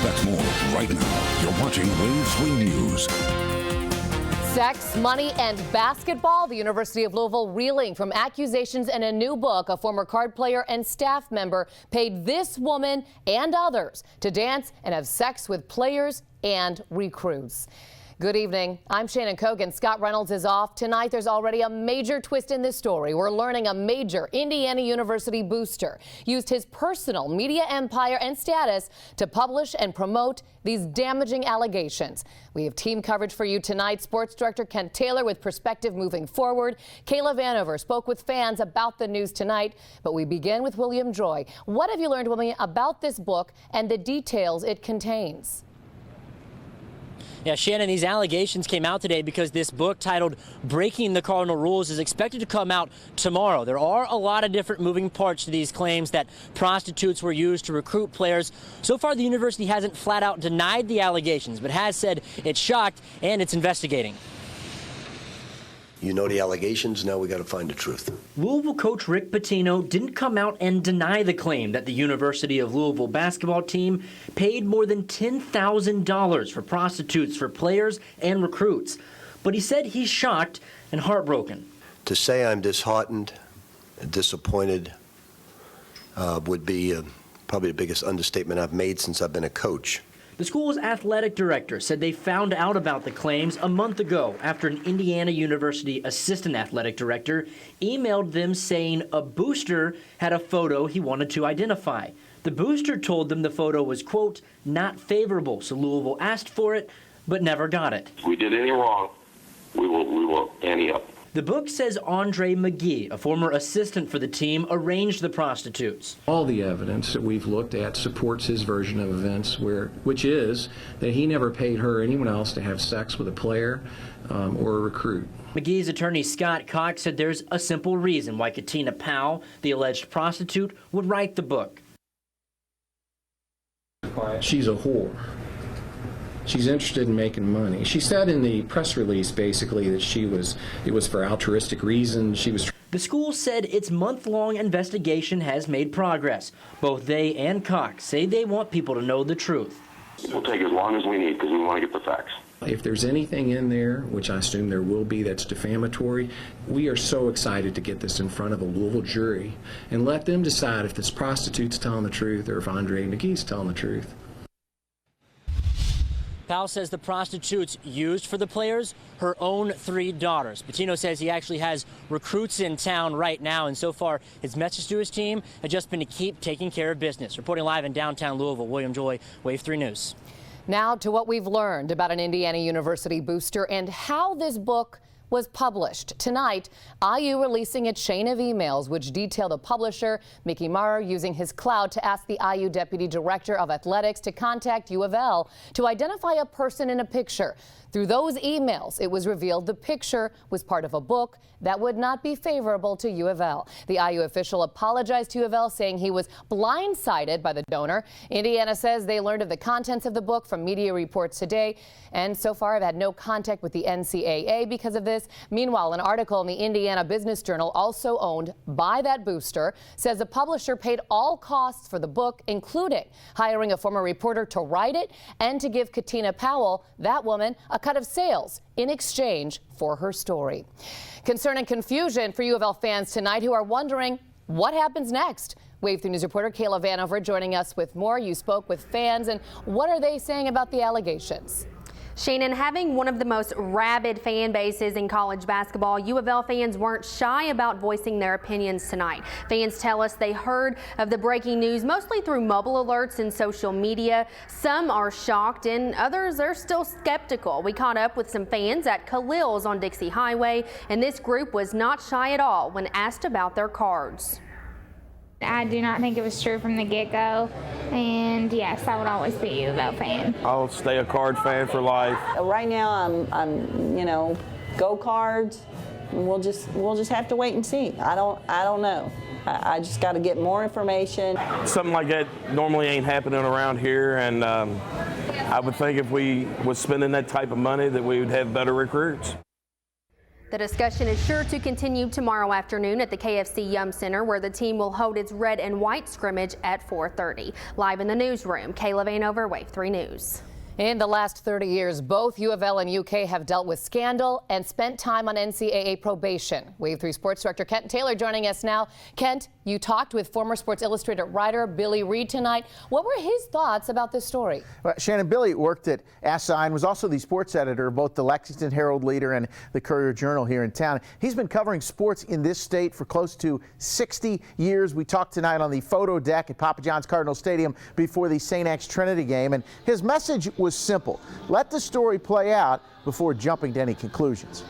Expect more right now. You're watching Wave 3 News. Sex, money, and basketball. The University of Louisville reeling from accusations in a new book. A former card player and staff member paid this woman and others to dance and have sex with players and recruits. Good evening. I'm Shannon Kogan. Scott Reynolds is off. Tonight, there's already a major twist in this story. We're learning a major Indiana University booster used his personal media empire and status to publish and promote these damaging allegations. We have team coverage for you tonight. Sports director Kent Taylor with perspective moving forward. Kayla Vanover spoke with fans about the news tonight. But we begin with William Joy. What have you learned, William, about this book and the details it contains? Yeah, Shannon, these allegations came out today because this book titled Breaking the Cardinal Rules is expected to come out tomorrow. There are a lot of different moving parts to these claims that prostitutes were used to recruit players. So far, the university hasn't flat out denied the allegations, but has said it's shocked and it's investigating. You know the allegations, now we got to find the truth. Louisville coach Rick Pitino didn't come out and deny the claim that the University of Louisville basketball team paid more than $10,000 for prostitutes for players and recruits. But he said he's shocked and heartbroken. To say I'm disheartened, disappointed, would be probably the biggest understatement I've made since I've been a coach. The school's athletic director said they found out about the claims a month ago after an Indiana University assistant athletic director emailed them saying a booster had a photo he wanted to identify. The booster told them the photo was, quote, not favorable, so Louisville asked for it, but never got it. If we did any wrong, we will ante up. The book says Andre McGee, a former assistant for the team, arranged the prostitutes. All the evidence that we've looked at supports his version of events, which is that he never paid her or anyone else to have sex with a player or a recruit. McGee's attorney Scott Cox said there's a simple reason why Katina Powell, the alleged prostitute, would write the book. She's a whore. She's interested in making money. She said in the press release, basically, that it was for altruistic reasons. The school said its month-long investigation has made progress. Both they and Cox say they want people to know the truth. We'll take as long as we need because we want to get the facts. If there's anything in there, which I assume there will be, that's defamatory, we are so excited to get this in front of a Louisville jury and let them decide if this prostitute's telling the truth or if Andre McGee's telling the truth. Powell says the prostitutes used for the players her own 3 daughters. Pitino says he actually has recruits in town right now, and so far his message to his team has just been to keep taking care of business. Reporting live in downtown Louisville, William Joy, Wave 3 News. Now to what we've learned about an Indiana University booster and how this book was published. Tonight, IU releasing a chain of emails which detail the publisher, Mickey Maurer, using his clout to ask the IU Deputy Director of Athletics to contact U of L to identify a person in a picture. Through those emails, it was revealed the picture was part of a book that would not be favorable to U of L. The IU official apologized to U of L, saying he was blindsided by the donor. Indiana says they learned of the contents of the book from media reports today, and so far have had no contact with the NCAA because of this. Meanwhile, an article in the Indiana Business Journal, also owned by that booster, says the publisher paid all costs for the book, including hiring a former reporter to write it and to give Katina Powell, that woman, a cut of sales in exchange for her story. Concern and confusion for U of L fans tonight who are wondering what happens next. Wave 3 News reporter Kayla Vanover joining us with more. You spoke with fans, and what are they saying about the allegations? Shannon, having one of the most rabid fan bases in college basketball, U of L fans weren't shy about voicing their opinions tonight. Fans tell us they heard of the breaking news mostly through mobile alerts and social media. Some are shocked and others are still skeptical. We caught up with some fans at Khalil's on Dixie Highway, and this group was not shy at all when asked about their cards. I do not think it was true from the get-go, and yes, I would always be a U of L fan. I'll stay a card fan for life. Right now, I'm go Cards. We'll just have to wait and see. I don't know. I just got to get more information. Something like that normally ain't happening around here, and I would think if we was spending that type of money that we would have better recruits. The discussion is sure to continue tomorrow afternoon at the KFC Yum Center, where the team will hold its red and white scrimmage at 4:30. Live in the newsroom, Kayla Vanover, Wave 3 News. In the last 30 years, both U of L and UK have dealt with scandal and spent time on NCAA probation. Wave 3 Sports Director Kent Taylor joining us now. Kent, you talked with former Sports Illustrated writer Billy Reed tonight. What were his thoughts about this story? Well, Shannon, Billy worked at SI and was also the sports editor of both the Lexington Herald Leader and the Courier Journal here in town. He's been covering sports in this state for close to 60 years. We talked tonight on the photo deck at Papa John's Cardinal Stadium before the St. X Trinity game, and his message was simple. Let the story play out before jumping to any conclusions.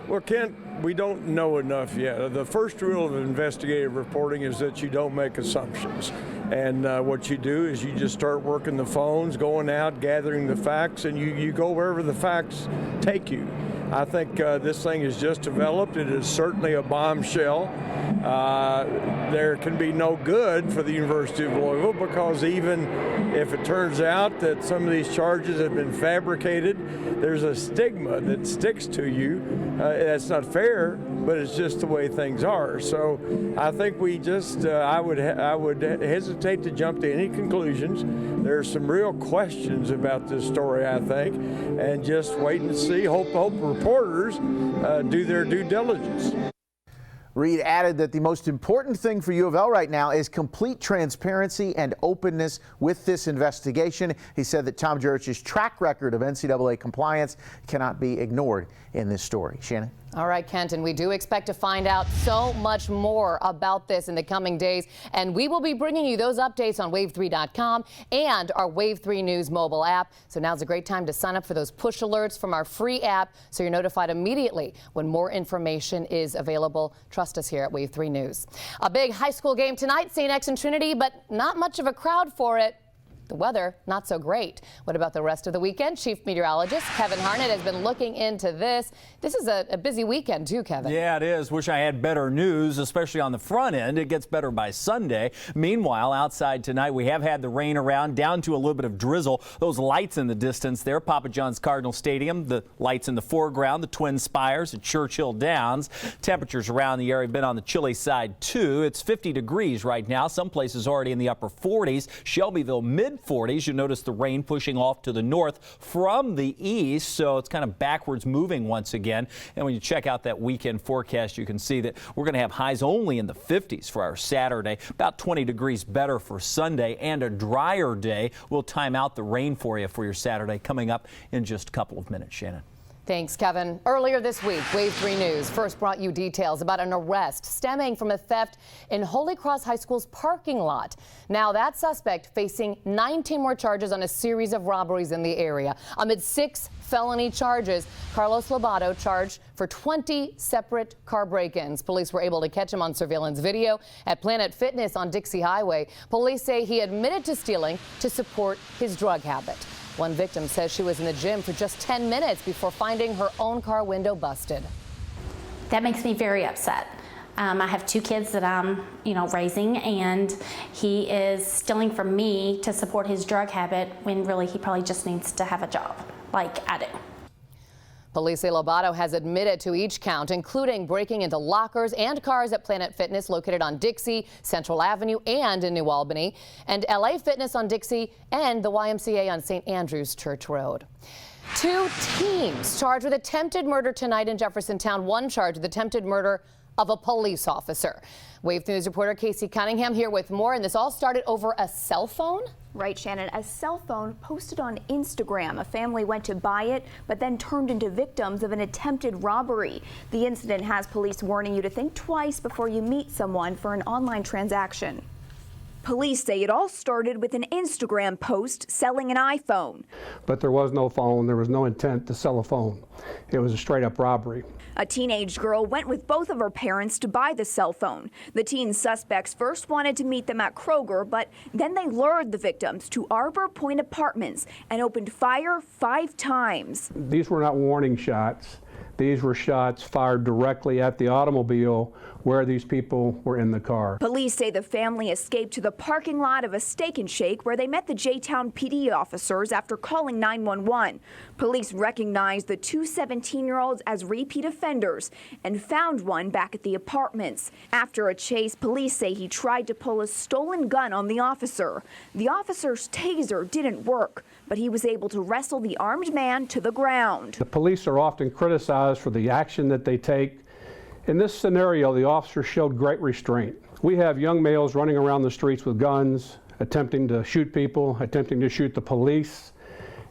Well, Kent, we don't know enough yet. The first rule of investigative reporting is that you don't make assumptions. And what you do is you just start working the phones, going out, gathering the facts, and you go wherever the facts take you. I think this thing is just developed. It is certainly a bombshell. There can be no good for the University of Louisville, because even if it turns out that some of these charges have been fabricated, there's a stigma that sticks to you. That's not fair, but it's just the way things are. So I think we just, I would hesitate to jump to any conclusions. There's some real questions about this story, I think, and just wait and see. Hope reporters do their due diligence. Reed added that the most important thing for U of L right now is complete transparency and openness with this investigation. He said that Tom Jurich's track record of NCAA compliance cannot be ignored in this story. Shannon? All right, Kent, and we do expect to find out so much more about this in the coming days, and we will be bringing you those updates on wave3.com and our Wave 3 News mobile app. So now's a great time to sign up for those push alerts from our free app so you're notified immediately when more information is available. Trust us here at Wave 3 News. A big high school game tonight, St. X and Trinity, but not much of a crowd for it. The weather, not so great. What about the rest of the weekend? Chief Meteorologist Kevin Harnett has been looking into this. This is a busy weekend too, Kevin. Yeah, it is. Wish I had better news, especially on the front end. It gets better by Sunday. Meanwhile, outside tonight, we have had the rain around, down to a little bit of drizzle. Those lights in the distance there, Papa John's Cardinal Stadium, the lights in the foreground, the Twin Spires at Churchill Downs. Temperatures around the area have been on the chilly side too. It's 50 degrees right now. Some places already in the upper 40s. Shelbyville mid-40s. You notice the rain pushing off to the north from the east, so it's kind of backwards moving once again. And when you check out that weekend forecast, you can see that we're going to have highs only in the 50s for our Saturday, about 20 degrees better for Sunday, and a drier day. We'll time out the rain for you for your Saturday coming up in just a couple of minutes. Shannon. Thanks, Kevin. Earlier this week, Wave 3 News first brought you details about an arrest stemming from a theft in Holy Cross High School's parking lot. Now that suspect facing 19 more charges on a series of robberies in the area. Amid 6 felony charges, Carlos Lobato charged for 20 separate car break-ins. Police were able to catch him on surveillance video at Planet Fitness on Dixie Highway. Police say he admitted to stealing to support his drug habit. One victim says she was in the gym for just 10 minutes before finding her own car window busted. That makes me very upset. I have 2 kids that I'm, raising, and he is stealing from me to support his drug habit when really he probably just needs to have a job like I do. Police say Lobato has admitted to each count, including breaking into lockers and cars at Planet Fitness located on Dixie, Central Avenue, and in New Albany, and LA Fitness on Dixie and the YMCA on St. Andrews Church Road. 2 teams charged with attempted murder tonight in Jeffersontown. One charged with attempted murder of a police officer. Wave News reporter Casey Cunningham here with more, and this all started over a cell phone? Right, Shannon. A cell phone posted on Instagram. A family went to buy it, but then turned into victims of an attempted robbery. The incident has police warning you to think twice before you meet someone for an online transaction. Police say it all started with an Instagram post selling an iPhone. But there was no phone. There was no intent to sell a phone. It was a straight-up robbery. A teenage girl went with both of her parents to buy the cell phone. The teen suspects first wanted to meet them at Kroger, but then they lured the victims to Arbor Point Apartments and opened fire 5 times. These were not warning shots. These were shots fired directly at the automobile where these people were in the car. Police say the family escaped to the parking lot of a Steak and Shake where they met the J-Town PD officers after calling 911. Police recognized the two 17-year-olds as repeat offenders and found one back at the apartments. After a chase, police say he tried to pull a stolen gun on the officer. The officer's taser didn't work, but he was able to wrestle the armed man to the ground. The police are often criticized for the action that they take. In this scenario, the officer showed great restraint. We have young males running around the streets with guns, attempting to shoot people, attempting to shoot the police.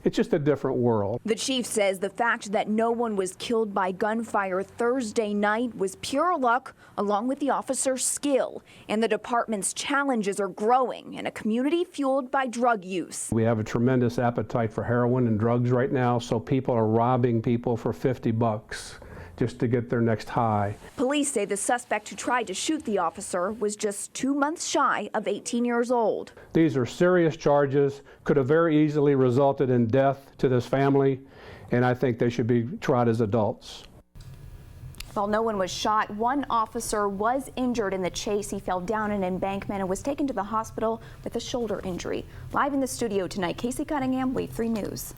It's just a different world. The chief says the fact that no one was killed by gunfire Thursday night was pure luck, along with the officer's skill. And the department's challenges are growing in a community fueled by drug use. We have a tremendous appetite for heroin and drugs right now, so people are robbing people for $50 just to get their next high. Police say the suspect who tried to shoot the officer was just 2 months shy of 18 years old. These are serious charges, could have very easily resulted in death to this family, and I think they should be tried as adults. While no one was shot, one officer was injured in the chase. He fell down an embankment and was taken to the hospital with a shoulder injury. Live in the studio tonight, Casey Cunningham, Wave 3 News.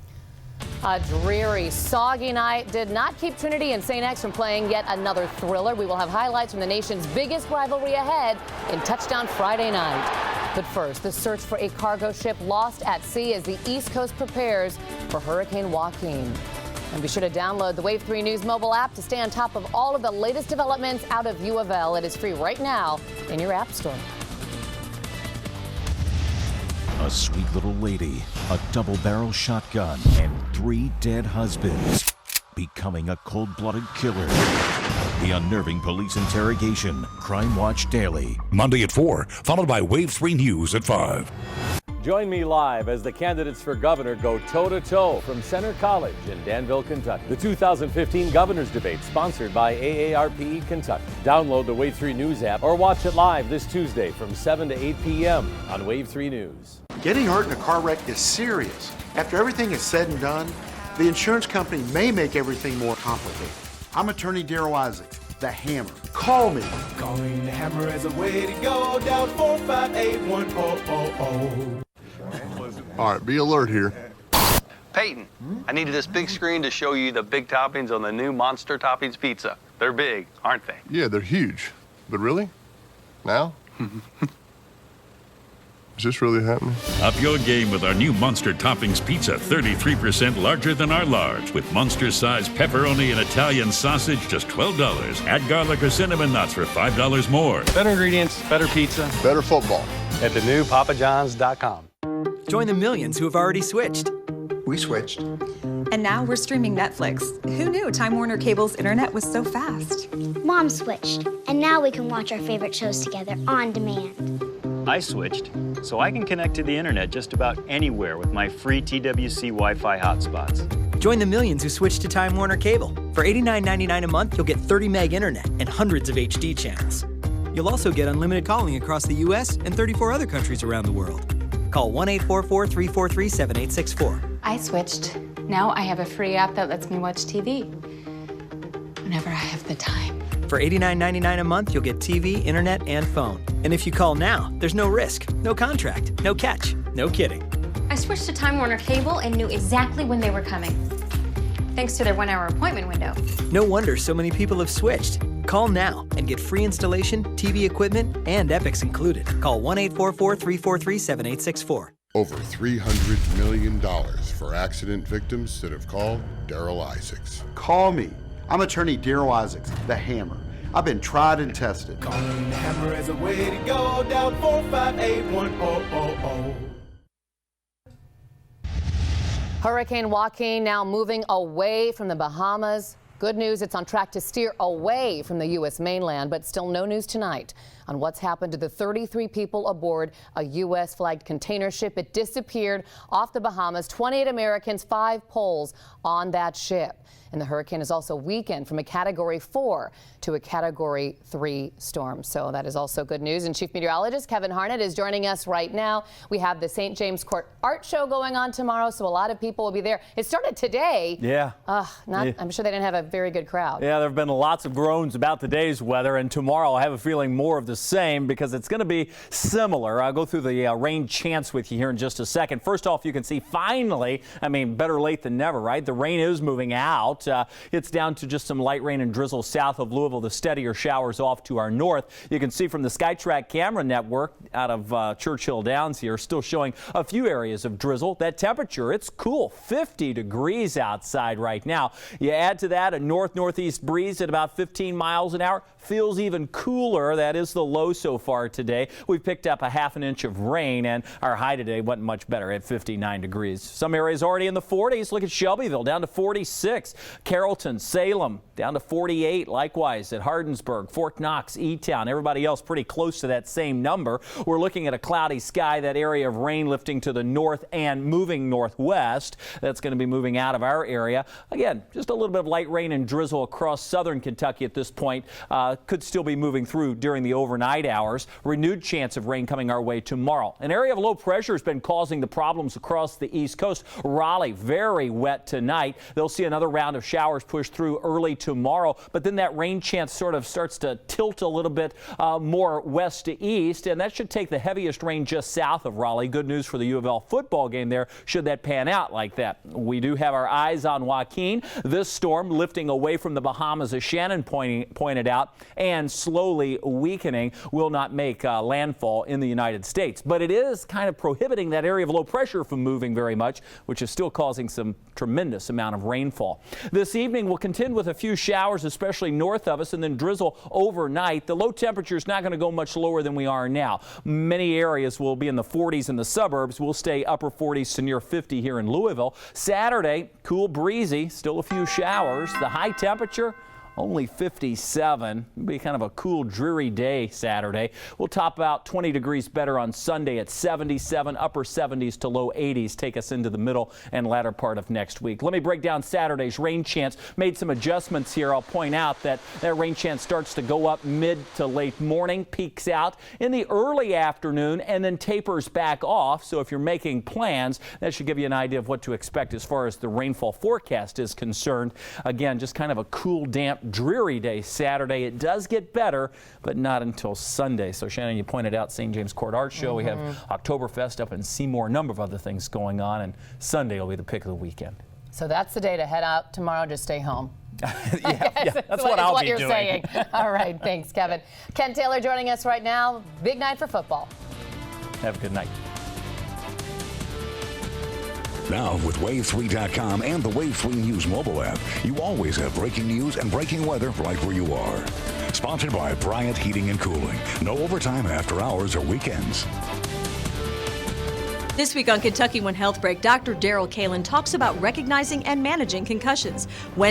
A dreary, soggy night did not keep Trinity and St. X from playing yet another thriller. We will have highlights from the nation's biggest rivalry ahead in Touchdown Friday night. But first, the search for a cargo ship lost at sea as the East Coast prepares for Hurricane Joaquin. And be sure to download the Wave 3 News mobile app to stay on top of all of the latest developments out of U of L. It is free right now in your app store. A sweet little lady, a double-barrel shotgun, and 3 dead husbands. Becoming a cold-blooded killer. The unnerving police interrogation. Crime Watch Daily. Monday at 4, followed by Wave 3 News at 5. Join me live as the candidates for governor go toe-to-toe from Center College in Danville, Kentucky. The 2015 Governor's Debate, sponsored by AARP Kentucky. Download the Wave 3 News app or watch it live this Tuesday from 7 to 8 p.m. on Wave 3 News. Getting hurt in a car wreck is serious. After everything is said and done, the insurance company may make everything more complicated. I'm attorney Daryl Isaac, the Hammer. Call me. Calling the Hammer is a way to go down 458-1000. All right, be alert here. Peyton, I needed this big screen to show you the big toppings on the new Monster Toppings pizza. They're big, aren't they? Yeah, they're huge. But really? Now? Is this really happening? Up your game with our new Monster Toppings pizza, 33% larger than our large, with Monster-sized pepperoni and Italian sausage, just $12. Add garlic or cinnamon nuts for $5 more. Better ingredients, better pizza, better football. At thenewpapajohns.com. Join the millions who have already switched. We switched. And now we're streaming Netflix. Who knew Time Warner Cable's internet was so fast? Mom switched, and now we can watch our favorite shows together on demand. I switched, so I can connect to the internet just about anywhere with my free TWC Wi-Fi hotspots. Join the millions who switched to Time Warner Cable. For $89.99 a month, you'll get 30 meg internet and hundreds of HD channels. You'll also get unlimited calling across the U.S. and 34 other countries around the world. Call 1-844-343-7864. I switched. Now I have a free app that lets me watch TV whenever I have the time. For $89.99 a month, you'll get TV, internet, and phone. And if you call now, there's no risk, no contract, no catch, no kidding. I switched to Time Warner Cable and knew exactly when they were coming, thanks to their 1-hour appointment window. No wonder so many people have switched. Call now and get free installation, TV equipment, and Epix included. Call 1-844-343-7864. Over $300 million for accident victims that have called Daryl Isaacs. Call me. I'm attorney Daryl Isaacs, the Hammer. I've been tried and tested. Calling the Hammer is a way to go down 458-1000. Hurricane Joaquin now moving away from the Bahamas. Good news, it's on track to steer away from the U.S. mainland, but still no news tonight. on what's happened to the 33 people aboard a U.S. flagged container ship. It disappeared off the Bahamas. 28 Americans, 5 Poles on that ship. And the hurricane has also weakened from a Category 4 to a Category 3 storm. So that is also good news. And Chief Meteorologist Kevin Harnett is joining us right now. We have the St. James Court Art Show going on tomorrow, so a lot of people will be there. It started today. Yeah. I'm sure they didn't have a very good crowd. Yeah, there have been lots of groans about today's weather, and tomorrow I have a feeling more of the same because it's going to be similar. I'll go through the rain chance with you here in just a second. First off, you can see finally, better late than never, right? The rain is moving out. It's down to just some light rain and drizzle south of Louisville. The steadier showers off to our north. You can see from the SkyTrack camera network out of Churchill Downs here, still showing a few areas of drizzle. That temperature, it's cool, 50 degrees outside right now. You add to that a north-northeast breeze at about 15 miles an hour. Feels even cooler. That is the low so far today. We've picked up a half an inch of rain, and our high today wasn't much better at 59 degrees. Some areas already in the 40s. Look at Shelbyville down to 46. Carrollton, Salem down to 48. Likewise at Hardinsburg, Fort Knox, E-Town. Everybody else pretty close to that same number. We're looking at a cloudy sky, that area of rain lifting to the north and moving northwest. That's going to be moving out of our area. Again, just a little bit of light rain and drizzle across southern Kentucky at this point. Could still be moving through during the overnight hours. Renewed chance of rain coming our way tomorrow. An area of low pressure has been causing the problems across the East Coast. Raleigh, very wet tonight. They'll see another round of showers push through early tomorrow, but then that rain chance sort of starts to tilt a little bit more west to east, and that should take the heaviest rain just south of Raleigh. Good news for the U of L football game there, should that pan out like that. We do have our eyes on Joaquin. This storm lifting away from the Bahamas, as Shannon pointed out, and slowly weakening, will not make landfall in the United States. But it is kind of prohibiting that area of low pressure from moving very much, which is still causing some tremendous amount of rainfall. This evening we'll contend with a few showers, especially north of us, and then drizzle overnight. The low temperature is not going to go much lower than we are now. Many areas will be in the 40s in the suburbs. We'll stay upper 40s to near 50 here in Louisville. Saturday, cool, breezy, still a few showers. The high temperature, only 57. It'll be kind of a cool, dreary day Saturday. We'll top out 20 degrees better on Sunday at 77, upper 70s to low 80s. Take us into the middle and latter part of next week. Let me break down Saturday's rain chance. Made some adjustments here. I'll point out that rain chance starts to go up mid to late morning, peaks out in the early afternoon, and then tapers back off. So if you're making plans, that should give you an idea of what to expect as far as the rainfall forecast is concerned. Again, just kind of a cool, damp, dreary day Saturday. It does get better, but not until Sunday. So Shannon, you pointed out St. James Court Art Show. We have Oktoberfest up in Seymour, a number of other things going on, and Sunday will be the pick of the weekend. So that's the day to head out tomorrow to stay home. yeah, that's what I'll be doing. Saying. All right, thanks, Kevin. Ken Taylor joining us right now. Big night for football. Have a good night. Now, with Wave3.com and the Wave 3 News mobile app, you always have breaking news and breaking weather right where you are. Sponsored by Bryant Heating and Cooling. No overtime after hours or weekends. This week on Kentucky One Health Break, Dr. Daryl Kalin talks about recognizing and managing concussions.